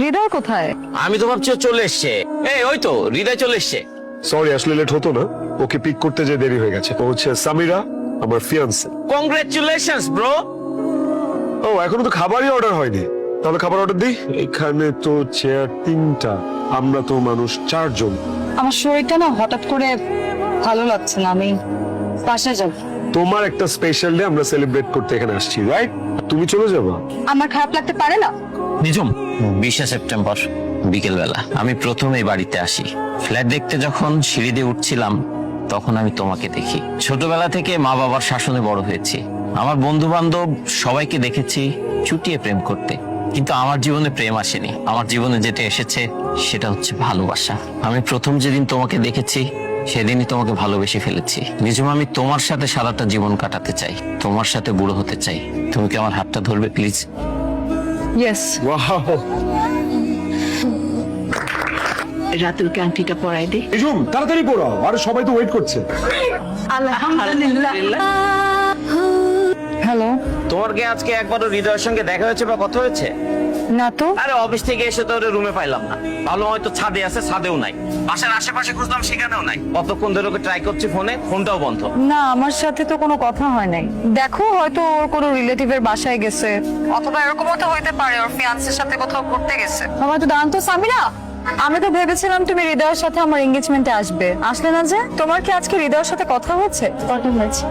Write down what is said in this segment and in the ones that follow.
হৃদয় কোথায়? আমি তো ভাবছি ও চলে এসছে। এই ওই তো হৃদয় চলে এসছে। সরি, আসলে লেট হতো না, ওকে পিক করতে যে দেরি হয়ে গেছে। ও হচ্ছে সামিরা, আমার ফিয়ান্সে। Congratulations bro. ও এখনো তো খাবারই অর্ডার হয়নি, তাহলে খাবার অর্ডার দিই। এখানে তো চেয়ার 3টা, আমরা তো মানুষ 4 জন। আমার শরীরটা না হঠাৎ করে ভালো লাগছে না, আমি বাসায় যাব। তোমার একটা স্পেশাল ডে আমরা সেলিব্রেট করতে এখানে আসছি, রাইট? তুমি চলে যাবা? আমার খারাপ লাগতে পারে না? নিজম 20 সেপ্টেম্বর বিকেল বেলা আমি প্রথম এই বাড়িতে আসি। ফ্ল্যাট দেখতে যখন সিঁড়ি দিয়ে উঠছিলাম তখন আমি তোমাকে দেখি। ছোটবেলা থেকে মা বাবার শাসনে বড় হয়েছি। আমার বন্ধু বান্ধব সবাইকে দেখেছি চুটিয়ে প্রেম করতে, কিন্তু আমার জীবনে প্রেম আসেনি। আমার জীবনে যেটা এসেছে সেটা হচ্ছে ভালোবাসা। আমি প্রথম যেদিন তোমাকে দেখেছি সেদিনই তোমাকে ভালোবেসে ফেলেছি। নিজম আমি তোমার সাথে সারাটা জীবন কাটাতে চাই, তোমার সাথে বুড়ো হতে চাই। তুমি কি আমার হাতটা ধরবে প্লিজ? ইয়েস। ওয়াও, রাতুলকে আংটিটা পরাই দে। এজুম তাড়াতাড়ি পড়াও, আরে সবাই তো ওয়েট করছে। আলহামদুলিল্লাহ। হ্যালো। তোমার কি আজকে একবারও হৃদয়ের সঙ্গে দেখা হয়েছে বা কথা হয়েছে? না তো। আরে অফিস থেকে এসে তো ওর রুমে পাইলাম না। ভালো হয়তো ছাদে আছে, ছাদেও নাই। বাসার আশেপাশে খুঁজলাম, সেখানেও নাই। কতক্ষণ ধরে ওকে ট্রাই করছি ফোনে, ফোনটাও বন্ধ। না, আমার সাথে তো কোনো কথা হয় নাই। দেখো, হয়তো ওর কোনো রিলেটিভের বাসায় গেছে, অথবা এরকম তো হইতে পারে ওর ফিয়ান্সের সাথে কোথাও ঘুরতে গেছে। আমার তো দাঁড়ান তো সামিরা, আমি তো ভেবেছিলাম তুমি হৃদয়ের সাথে আমার এঙ্গেজমেন্টে আসবে, আসলে না যে। তোমার কি আজকে হৃদয়ের সাথে কথা হয়েছে? কথা হয়েছে।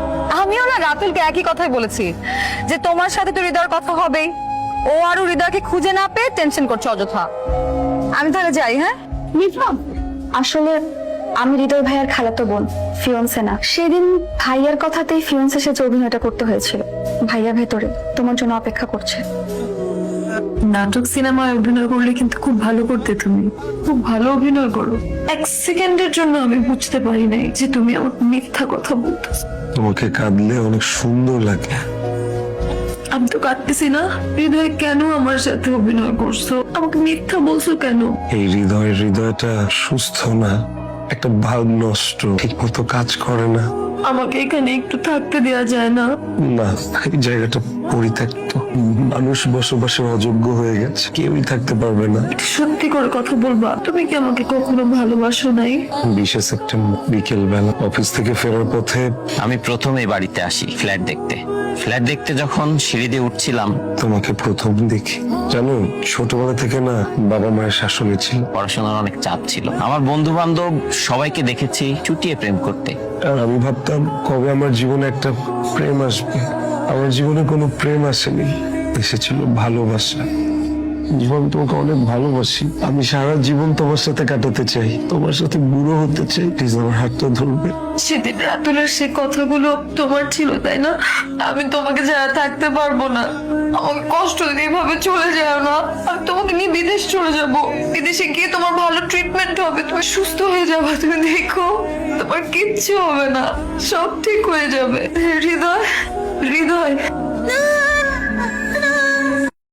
আমিও না রাতুলকে একই কথাই বলেছি যে তোমার সাথে তো হৃদয়ের কথা হবেই। ও আরো হৃদয়কে খুঁজে না পেয়ে টেনশন করছে অযথা। আমি তাহলে যাই। হ্যাঁ নিজাম, আসলে আমি হৃদয় ভাইয়ার খালাতো বোন, ফিয়ন্সে না। সেদিন ভাইয়ার কথাতেই ফিয়ন্সে সে যে অভিনয়টা করতে হয়েছিল। ভাইয়া ভেতরে তোমার জন্য অপেক্ষা করছে। নাটক সিনেমায় অভিনয় করলে কিন্তু খুব ভালো করতে, তুমি খুব ভালো অভিনয় করো। 1 সেকেন্ডের জন্য আমি বুঝতে পারি নাই যে তুমি আমার মিথ্যা কথা বলতেছো। তোমাকে কাঁদলে অনেক সুন্দর লাগে। আমি তো কাঁদতেছি না। হৃদয় কেন আমার সাথে অভিনয় করছো? আমাকে মিথ্যা বলছো কেন? এই হৃদয়টা সুস্থ না, একটা ভাব নষ্ট, ঠিক মতো কাজ করে না। আমাকে এখানে একটু থাকতে দেওয়া যায় না? না, এই জায়গাটা পরিত্যক্ত, মানুষ বসবাসের অযোগ্য হয়ে গেছে, কেউই থাকতে পারবে না। সত্যি করে কথা বলবা, তুমি কি আমাকে কখনো ভালোবাসো নাই? 20 সেপ্টেম্বর বিকেল বেলা অফিস থেকে ফেরার পথে আমি প্রথম এই বাড়িতে আসি ফ্ল্যাট দেখতে। ফ্ল্যাট দেখতে যখন সিঁড়ি দিয়ে উঠছিলাম তোমাকে প্রথম দেখি। জানো, ছোটবেলা থেকে না বাবা মায়ের শাসনে ছিল, পড়াশোনার অনেক চাপ ছিল। আমার বন্ধু বান্ধব সবাইকে দেখেছি চুটিয়ে প্রেম করতে। আর আমি ভাবতাম কবে আমার জীবনে একটা প্রেম আসবে। আমার জীবনে কোনো প্রেম আসেনি, এসেছিল ভালোবাসা। জীবন, তোমাকে অনেক ভালোবাসি। আমি সারা জীবন তোমার সাথে কাটাতে চাই, তোমার সাথে বুড়ো হতে চাই। প্লিজ আমার হাতটা ধরবে। সেদিন রাতুলের সে কথাগুলো তোমার ছিল, তাই না? আমি তোমাকে ছাড়া থাকতে পারবো না। আমাকে কষ্ট দিয়ে এভাবে চলে যাও না। আমি তোমাকে নিয়ে বিদেশ চলে যাব। বিদেশে গিয়ে তোমার ভালো ট্রিটমেন্ট হবে, তুমি সুস্থ হয়ে যাবে। তুমি দেখো, তোমার কিচ্ছু হবে না, সব ঠিক হয়ে যাবে। হৃদয়, হৃদয়।